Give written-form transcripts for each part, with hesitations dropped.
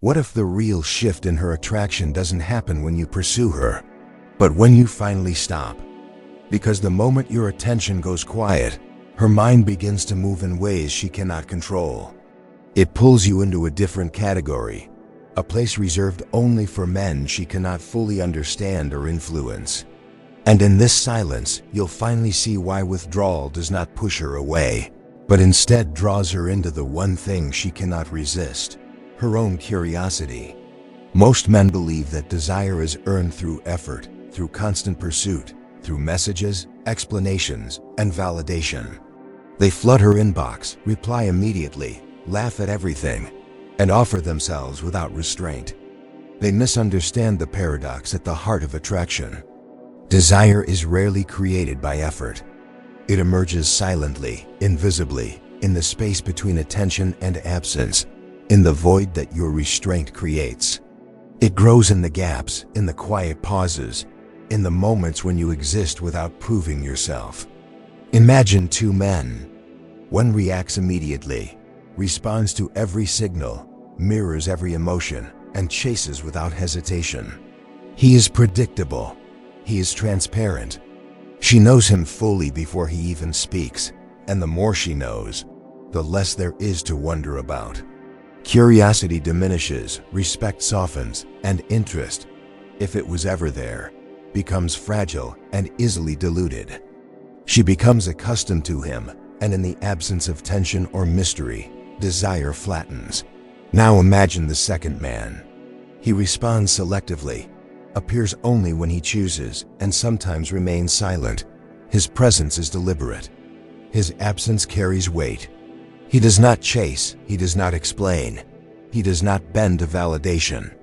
What if the real shift in her attraction doesn't happen when you pursue her, but when you finally stop? Because the moment your attention goes quiet, her mind begins to move in ways she cannot control. It pulls you into a different category, a place reserved only for men she cannot fully understand or influence. And in this silence, you'll finally see why withdrawal does not push her away, but instead draws her into the one thing she cannot resist: her own curiosity. Most men believe that desire is earned through effort, through constant pursuit, through messages, explanations, and validation. They flood her inbox, reply immediately, laugh at everything, and offer themselves without restraint. They misunderstand the paradox at the heart of attraction. Desire is rarely created by effort. It emerges silently, invisibly, in the space between attention and absence, in the void that your restraint creates. It grows in the gaps, in the quiet pauses, in the moments when you exist without proving yourself. Imagine two men. One reacts immediately, responds to every signal, mirrors every emotion, and chases without hesitation. He is predictable. He is transparent. She knows him fully before he even speaks, and the more she knows, the less there is to wonder about. Curiosity diminishes, respect softens, and interest, if it was ever there, becomes fragile and easily diluted. She becomes accustomed to him, and in the absence of tension or mystery, desire flattens. Now imagine the second man. He responds selectively, appears only when he chooses, and sometimes remains silent. His presence is deliberate. His absence carries weight. He does not chase, he does not explain, he does not bend to validation.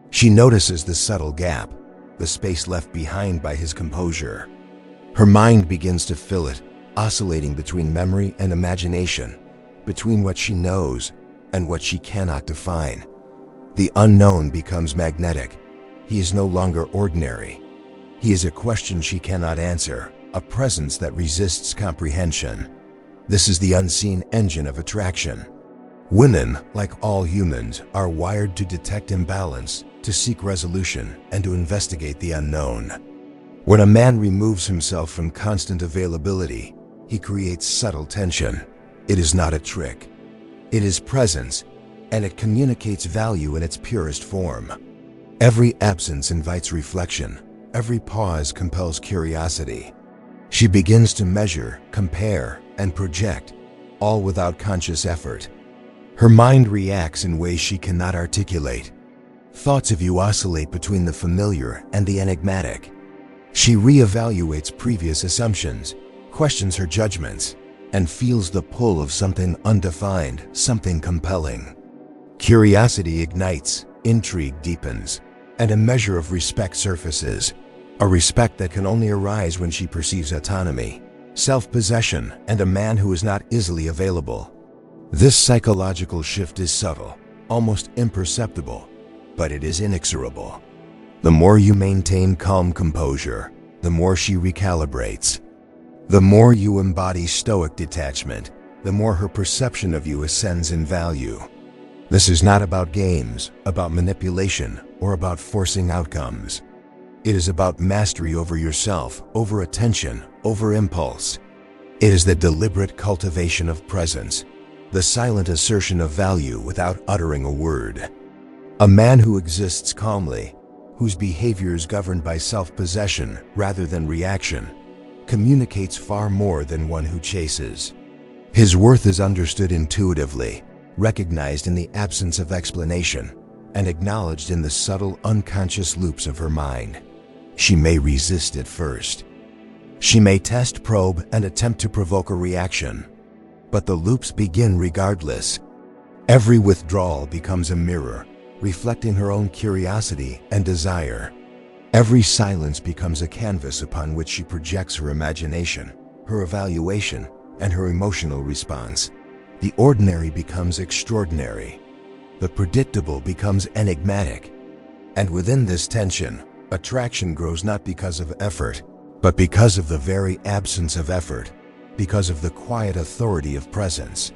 She notices the subtle gap, the space left behind by his composure. Her mind begins to fill it, oscillating between memory and imagination, between what she knows and what she cannot define. The unknown becomes magnetic. He is no longer ordinary. He is a question she cannot answer, a presence that resists comprehension. This is the unseen engine of attraction. Women, like all humans, are wired to detect imbalance, to seek resolution, and to investigate the unknown. When a man removes himself from constant availability, he creates subtle tension. It is not a trick. It is presence, and it communicates value in its purest form. Every absence invites reflection. Every pause compels curiosity. She begins to measure, compare, and project, all without conscious effort. Her mind reacts in ways she cannot articulate. Thoughts of you oscillate between the familiar and the enigmatic. She reevaluates previous assumptions, questions her judgments, and feels the pull of something undefined, something compelling. Curiosity ignites, intrigue deepens, and a measure of respect surfaces, a respect that can only arise when she perceives autonomy, self-possession, and a man who is not easily available. This psychological shift is subtle, almost imperceptible, but it is inexorable. The more you maintain calm composure, the more she recalibrates. The more you embody stoic detachment, the more her perception of you ascends in value. This is not about games, about manipulation, or about forcing outcomes. It is about mastery over yourself, over attention, over impulse. It is the deliberate cultivation of presence, the silent assertion of value without uttering a word. A man who exists calmly, whose behavior is governed by self-possession rather than reaction, communicates far more than one who chases. His worth is understood intuitively, recognized in the absence of explanation, and acknowledged in the subtle, unconscious loops of her mind. She may resist at first. She may test, probe, and attempt to provoke a reaction, but the loops begin regardless. Every withdrawal becomes a mirror, reflecting her own curiosity and desire. Every silence becomes a canvas upon which she projects her imagination, her evaluation, and her emotional response. The ordinary becomes extraordinary. The predictable becomes enigmatic. And within this tension, attraction grows not because of effort, but because of the very absence of effort, because of the quiet authority of presence.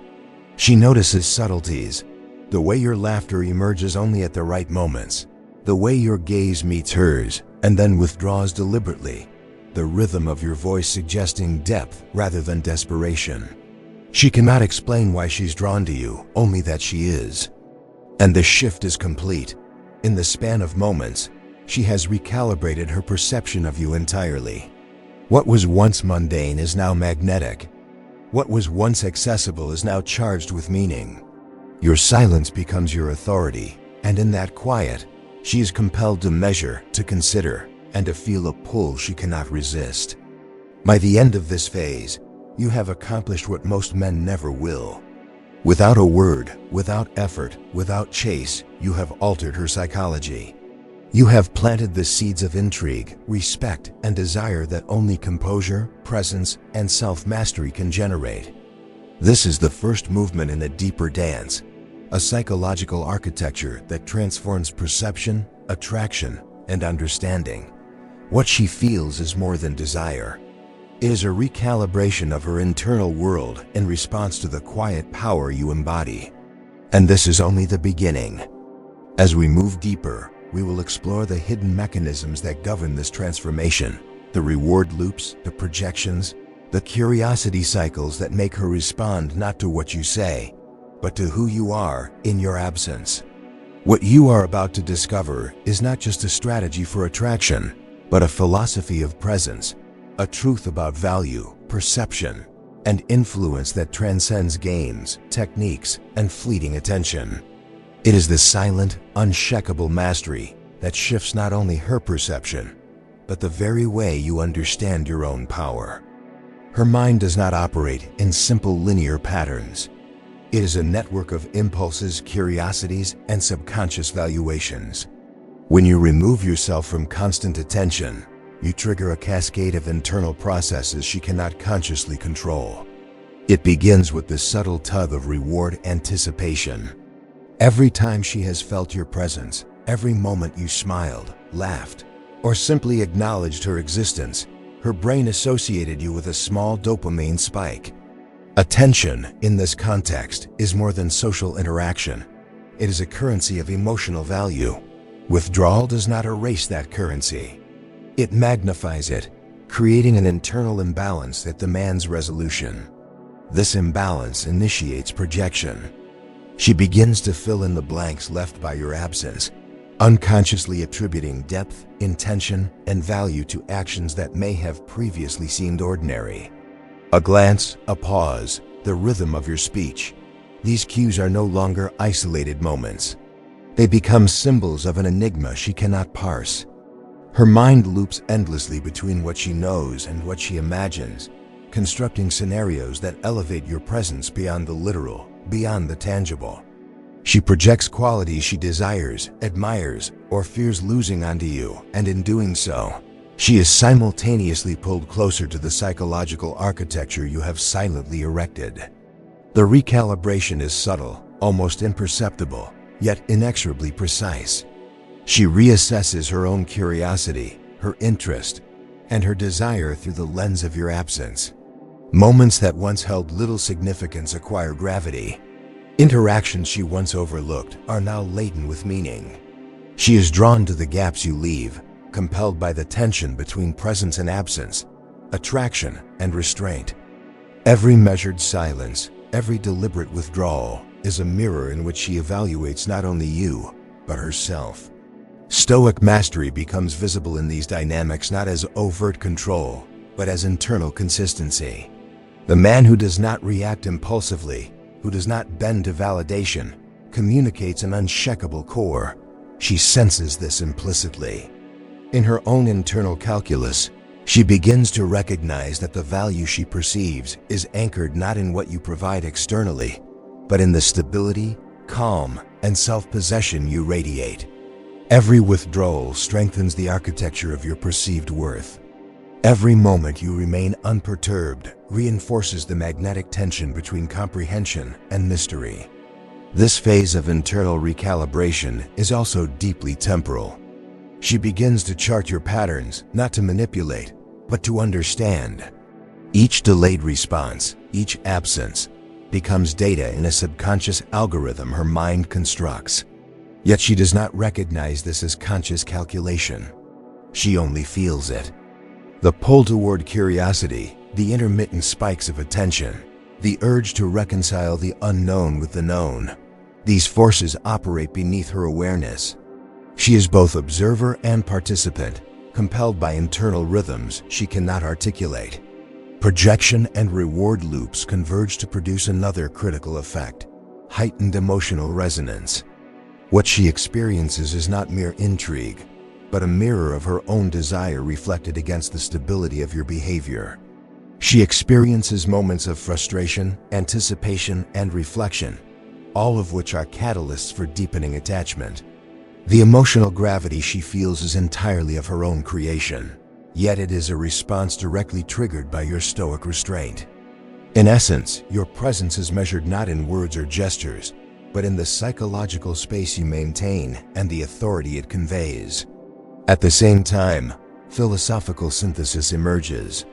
She notices subtleties, The way your laughter emerges only at the right moments. The way your gaze meets hers and then withdraws deliberately. The rhythm of your voice suggesting depth rather than desperation. She cannot explain why she's drawn to you, only that she is. And the shift is complete. In the span of moments, she has recalibrated her perception of you entirely. What was once mundane is now magnetic. What was once accessible is now charged with meaning. Your silence becomes your authority, and in that quiet, she is compelled to measure, to consider, and to feel a pull she cannot resist. By the end of this phase, you have accomplished what most men never will. Without a word, without effort, without chase, you have altered her psychology. You have planted the seeds of intrigue, respect, and desire that only composure, presence, and self-mastery can generate. This is the first movement in a deeper dance, a psychological architecture that transforms perception, attraction, and understanding. What she feels is more than desire. It is a recalibration of her internal world in response to the quiet power you embody. And this is only the beginning. As we move deeper, we will explore the hidden mechanisms that govern this transformation, the reward loops, the projections, the curiosity cycles that make her respond not to what you say, but to who you are in your absence. What you are about to discover is not just a strategy for attraction, but a philosophy of presence, a truth about value, perception, and influence that transcends games, techniques, and fleeting attention. It is the silent, unshakable mastery that shifts not only her perception, but the very way you understand your own power. Her mind does not operate in simple linear patterns. It is a network of impulses, curiosities, and subconscious valuations. When you remove yourself from constant attention, you trigger a cascade of internal processes she cannot consciously control. It begins with the subtle tug of reward anticipation. Every time she has felt your presence, every moment you smiled, laughed, or simply acknowledged her existence, her brain associated you with a small dopamine spike. Attention, in this context, is more than social interaction. It is a currency of emotional value. Withdrawal does not erase that currency. It magnifies it, creating an internal imbalance that demands resolution. This imbalance initiates projection. She begins to fill in the blanks left by your absence, unconsciously attributing depth, intention, and value to actions that may have previously seemed ordinary. A glance, a pause, the rhythm of your speech. These cues are no longer isolated moments. They become symbols of an enigma she cannot parse. Her mind loops endlessly between what she knows and what she imagines, constructing scenarios that elevate your presence beyond the literal, beyond the tangible. She projects qualities she desires, admires, or fears losing onto you, and in doing so, she is simultaneously pulled closer to the psychological architecture you have silently erected. The recalibration is subtle, almost imperceptible, yet inexorably precise. She reassesses her own curiosity, her interest, and her desire through the lens of your absence. Moments that once held little significance acquire gravity. Interactions she once overlooked are now laden with meaning. She is drawn to the gaps you leave, compelled by the tension between presence and absence, attraction and restraint. Every measured silence, every deliberate withdrawal is a mirror in which she evaluates not only you, but herself. Stoic mastery becomes visible in these dynamics not as overt control, but as internal consistency. The man who does not react impulsively, who does not bend to validation, communicates an unshakable core. She senses this implicitly. In her own internal calculus, she begins to recognize that the value she perceives is anchored not in what you provide externally, but in the stability, calm, and self-possession you radiate. Every withdrawal strengthens the architecture of your perceived worth. Every moment you remain unperturbed reinforces the magnetic tension between comprehension and mystery. This phase of internal recalibration is also deeply temporal. She begins to chart your patterns, not to manipulate, but to understand. Each delayed response, each absence, becomes data in a subconscious algorithm her mind constructs. Yet she does not recognize this as conscious calculation. She only feels it. The pull toward curiosity, the intermittent spikes of attention, the urge to reconcile the unknown with the known. These forces operate beneath her awareness. She is both observer and participant, compelled by internal rhythms she cannot articulate. Projection and reward loops converge to produce another critical effect: heightened emotional resonance. What she experiences is not mere intrigue, but a mirror of her own desire reflected against the stability of your behavior. She experiences moments of frustration, anticipation, and reflection, all of which are catalysts for deepening attachment. The emotional gravity she feels is entirely of her own creation, yet it is a response directly triggered by your stoic restraint. In essence, your presence is measured not in words or gestures, but in the psychological space you maintain and the authority it conveys. At the same time, philosophical synthesis emerges.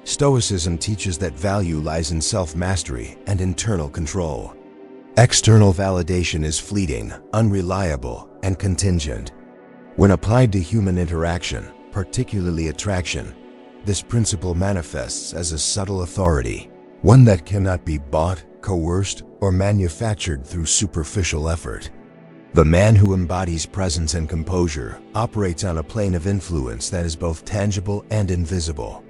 Stoicism teaches that value lies in self-mastery and internal control. External validation is fleeting, unreliable, and contingent. When applied to human interaction, particularly attraction, this principle manifests as a subtle authority, one that cannot be bought, coerced, or manufactured through superficial effort. The man who embodies presence and composure operates on a plane of influence that is both tangible and invisible.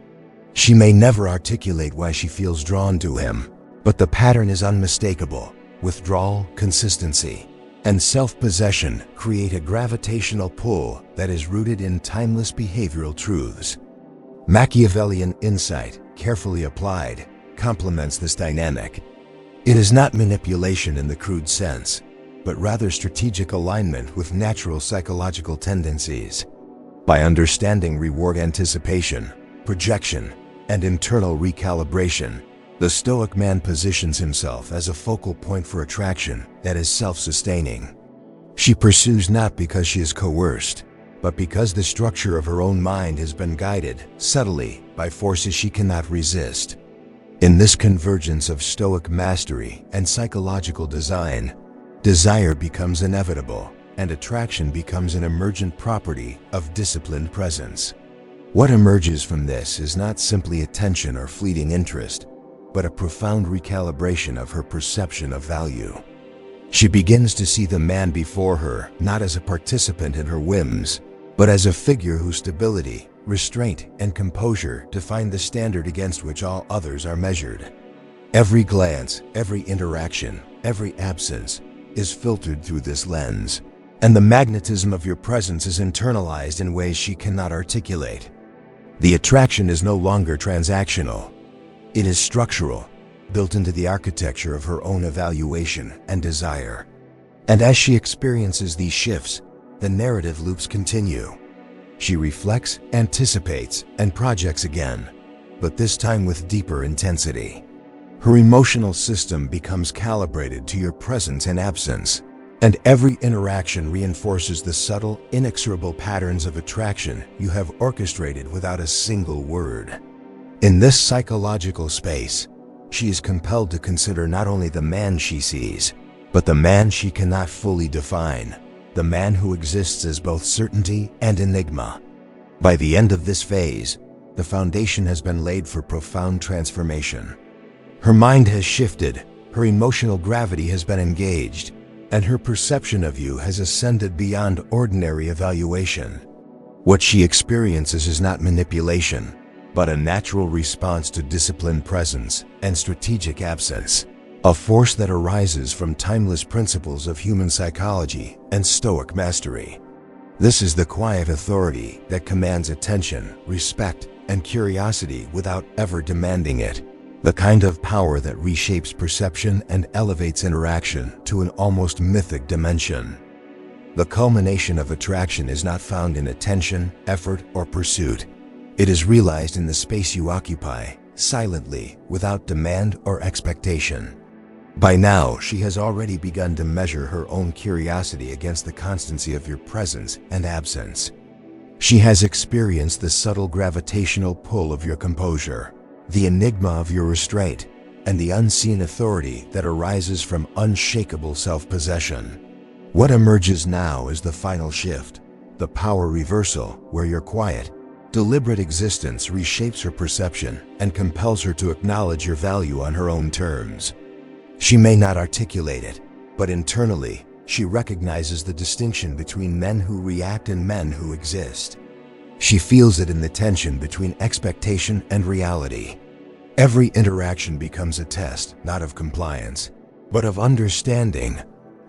She may never articulate why she feels drawn to him, but the pattern is unmistakable. Withdrawal, consistency, and self-possession create a gravitational pull that is rooted in timeless behavioral truths. Machiavellian insight, carefully applied, complements this dynamic. It is not manipulation in the crude sense, but rather strategic alignment with natural psychological tendencies. By understanding reward anticipation, projection, and internal recalibration, the Stoic man positions himself as a focal point for attraction that is self-sustaining. She pursues not because she is coerced, but because the structure of her own mind has been guided, subtly, by forces she cannot resist. In this convergence of Stoic mastery and psychological design, desire becomes inevitable, and attraction becomes an emergent property of disciplined presence. What emerges from this is not simply attention or fleeting interest, but a profound recalibration of her perception of value. She begins to see the man before her not as a participant in her whims, but as a figure whose stability, restraint, and composure define the standard against which all others are measured. Every glance, every interaction, every absence is filtered through this lens, and the magnetism of your presence is internalized in ways she cannot articulate. The attraction is no longer transactional. It is structural, built into the architecture of her own evaluation and desire. And as she experiences these shifts, the narrative loops continue. She reflects, anticipates, and projects again, but this time with deeper intensity. Her emotional system becomes calibrated to your presence and absence, and every interaction reinforces the subtle, inexorable patterns of attraction you have orchestrated without a single word. In this psychological space, she is compelled to consider not only the man she sees, but the man she cannot fully define, the man who exists as both certainty and enigma. By the end of this phase, the foundation has been laid for profound transformation. Her mind has shifted, her emotional gravity has been engaged, and her perception of you has ascended beyond ordinary evaluation. What she experiences is not manipulation, but a natural response to disciplined presence and strategic absence, a force that arises from timeless principles of human psychology and Stoic mastery. This is the quiet authority that commands attention, respect, and curiosity without ever demanding it, the kind of power that reshapes perception and elevates interaction to an almost mythic dimension. The culmination of attraction is not found in attention, effort, or pursuit. It is realized in the space you occupy, silently, without demand or expectation. By now, she has already begun to measure her own curiosity against the constancy of your presence and absence. She has experienced the subtle gravitational pull of your composure, the enigma of your restraint, and the unseen authority that arises from unshakable self-possession. What emerges now is the final shift, the power reversal, where your quiet, deliberate existence reshapes her perception and compels her to acknowledge your value on her own terms. She may not articulate it, but internally, she recognizes the distinction between men who react and men who exist. She feels it in the tension between expectation and reality. Every interaction becomes a test, not of compliance, but of understanding,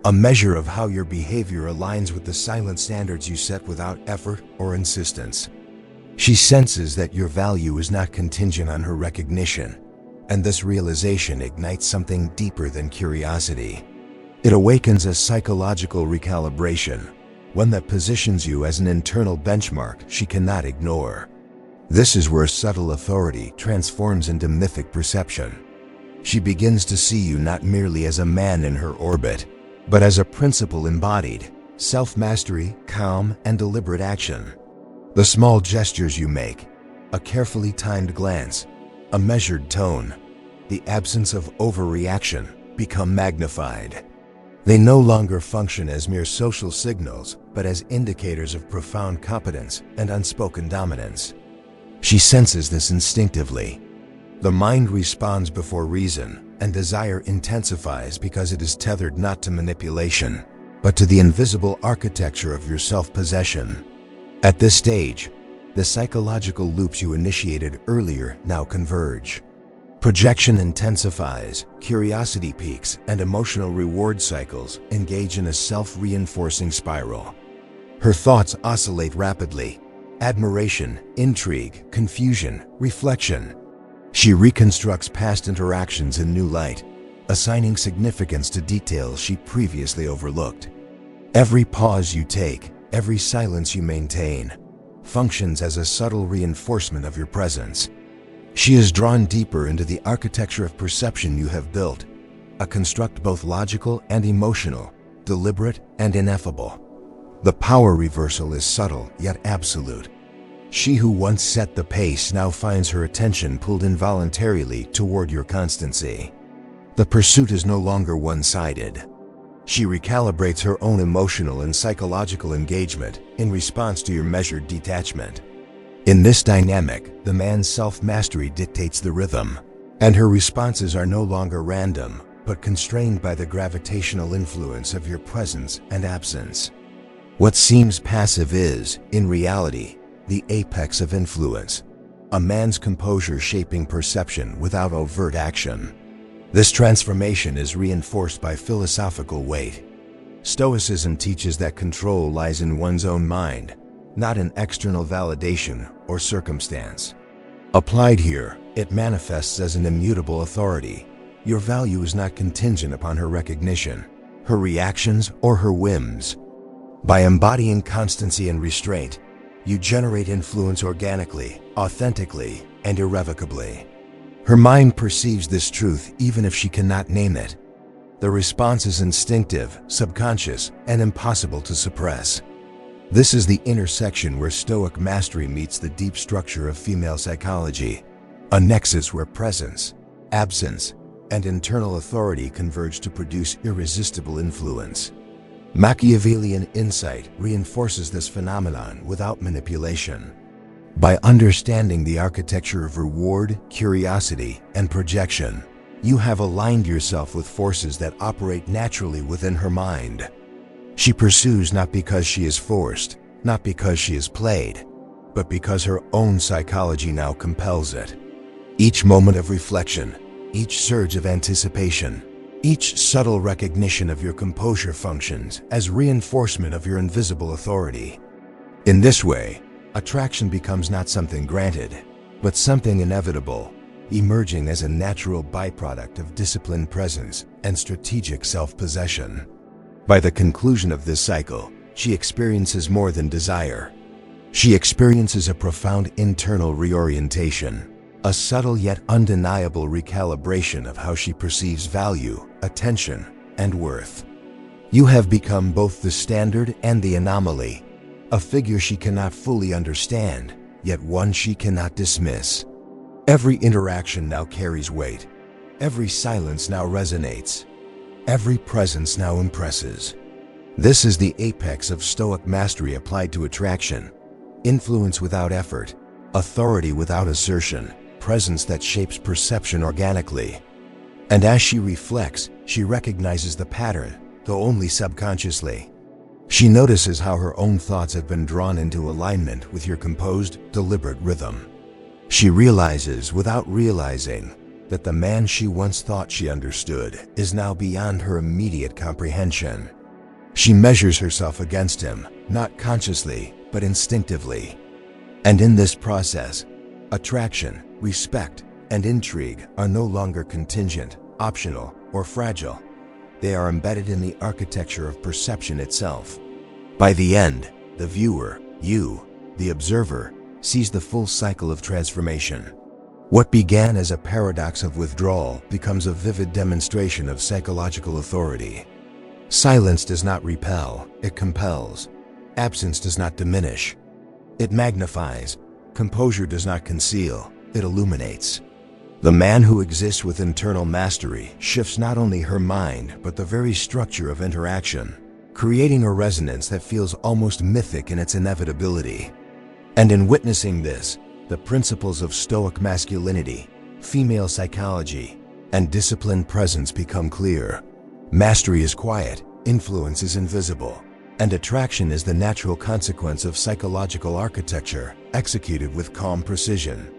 a measure of how your behavior aligns with the silent standards you set without effort or insistence. She senses that your value is not contingent on her recognition, and this realization ignites something deeper than curiosity. It awakens a psychological recalibration, one that positions you as an internal benchmark she cannot ignore. This is where subtle authority transforms into mythic perception. She begins to see you not merely as a man in her orbit, but as a principle embodied, self-mastery, calm, and deliberate action. The small gestures you make, a carefully timed glance, a measured tone, the absence of overreaction, become magnified. They no longer function as mere social signals, but as indicators of profound competence and unspoken dominance. She senses this instinctively. The mind responds before reason, and desire intensifies because it is tethered not to manipulation, but to the invisible architecture of your self-possession. At this stage, the psychological loops you initiated earlier now converge. Projection intensifies, curiosity peaks, and emotional reward cycles engage in a self-reinforcing spiral. Her thoughts oscillate rapidly: admiration, intrigue, confusion, reflection. She reconstructs past interactions in new light, assigning significance to details she previously overlooked. Every pause you take, every silence you maintain, functions as a subtle reinforcement of your presence. She is drawn deeper into the architecture of perception you have built, a construct both logical and emotional, deliberate and ineffable. The power reversal is subtle yet absolute. She who once set the pace now finds her attention pulled involuntarily toward your constancy. The pursuit is no longer one-sided. She recalibrates her own emotional and psychological engagement in response to your measured detachment. In this dynamic, the man's self-mastery dictates the rhythm, and her responses are no longer random, but constrained by the gravitational influence of your presence and absence. What seems passive is, in reality, the apex of influence, a man's composure shaping perception without overt action. This transformation is reinforced by philosophical weight. Stoicism teaches that control lies in one's own mind, not in external validation or circumstance. Applied here, it manifests as an immutable authority. Your value is not contingent upon her recognition, her reactions, or her whims. By embodying constancy and restraint, you generate influence organically, authentically, and irrevocably. Her mind perceives this truth even if she cannot name it. The response is instinctive, subconscious, and impossible to suppress. This is the intersection where Stoic mastery meets the deep structure of female psychology, a nexus where presence, absence, and internal authority converge to produce irresistible influence. Machiavellian insight reinforces this phenomenon without manipulation. By understanding the architecture of reward, curiosity, and projection, you have aligned yourself with forces that operate naturally within her mind. She pursues not because she is forced, not because she is played, but because her own psychology now compels it. Each moment of reflection, each surge of anticipation, each subtle recognition of your composure functions as reinforcement of your invisible authority. In this way, attraction becomes not something granted, but something inevitable, emerging as a natural byproduct of disciplined presence and strategic self-possession. By the conclusion of this cycle, she experiences more than desire. She experiences a profound internal reorientation, a subtle yet undeniable recalibration of how she perceives value, attention, and worth. You have become both the standard and the anomaly, a figure she cannot fully understand, yet one she cannot dismiss. Every interaction now carries weight. Every silence now resonates. Every presence now impresses. This is the apex of Stoic mastery applied to attraction. Influence without effort, authority without assertion, presence that shapes perception organically. And as she reflects, she recognizes the pattern, though only subconsciously. She notices how her own thoughts have been drawn into alignment with your composed, deliberate rhythm. She realizes, without realizing, that the man she once thought she understood is now beyond her immediate comprehension. She measures herself against him, not consciously, but instinctively. And in this process, attraction, respect, and intrigue are no longer contingent, optional, or fragile. They are embedded in the architecture of perception itself. By the end, the viewer, you, the observer, sees the full cycle of transformation. What began as a paradox of withdrawal becomes a vivid demonstration of psychological authority. Silence does not repel, it compels. Absence does not diminish, it magnifies. Composure does not conceal, it illuminates. The man who exists with internal mastery shifts not only her mind, but the very structure of interaction, creating a resonance that feels almost mythic in its inevitability. And in witnessing this, the principles of Stoic masculinity, female psychology, and disciplined presence become clear. Mastery is quiet, influence is invisible, and attraction is the natural consequence of psychological architecture, executed with calm precision.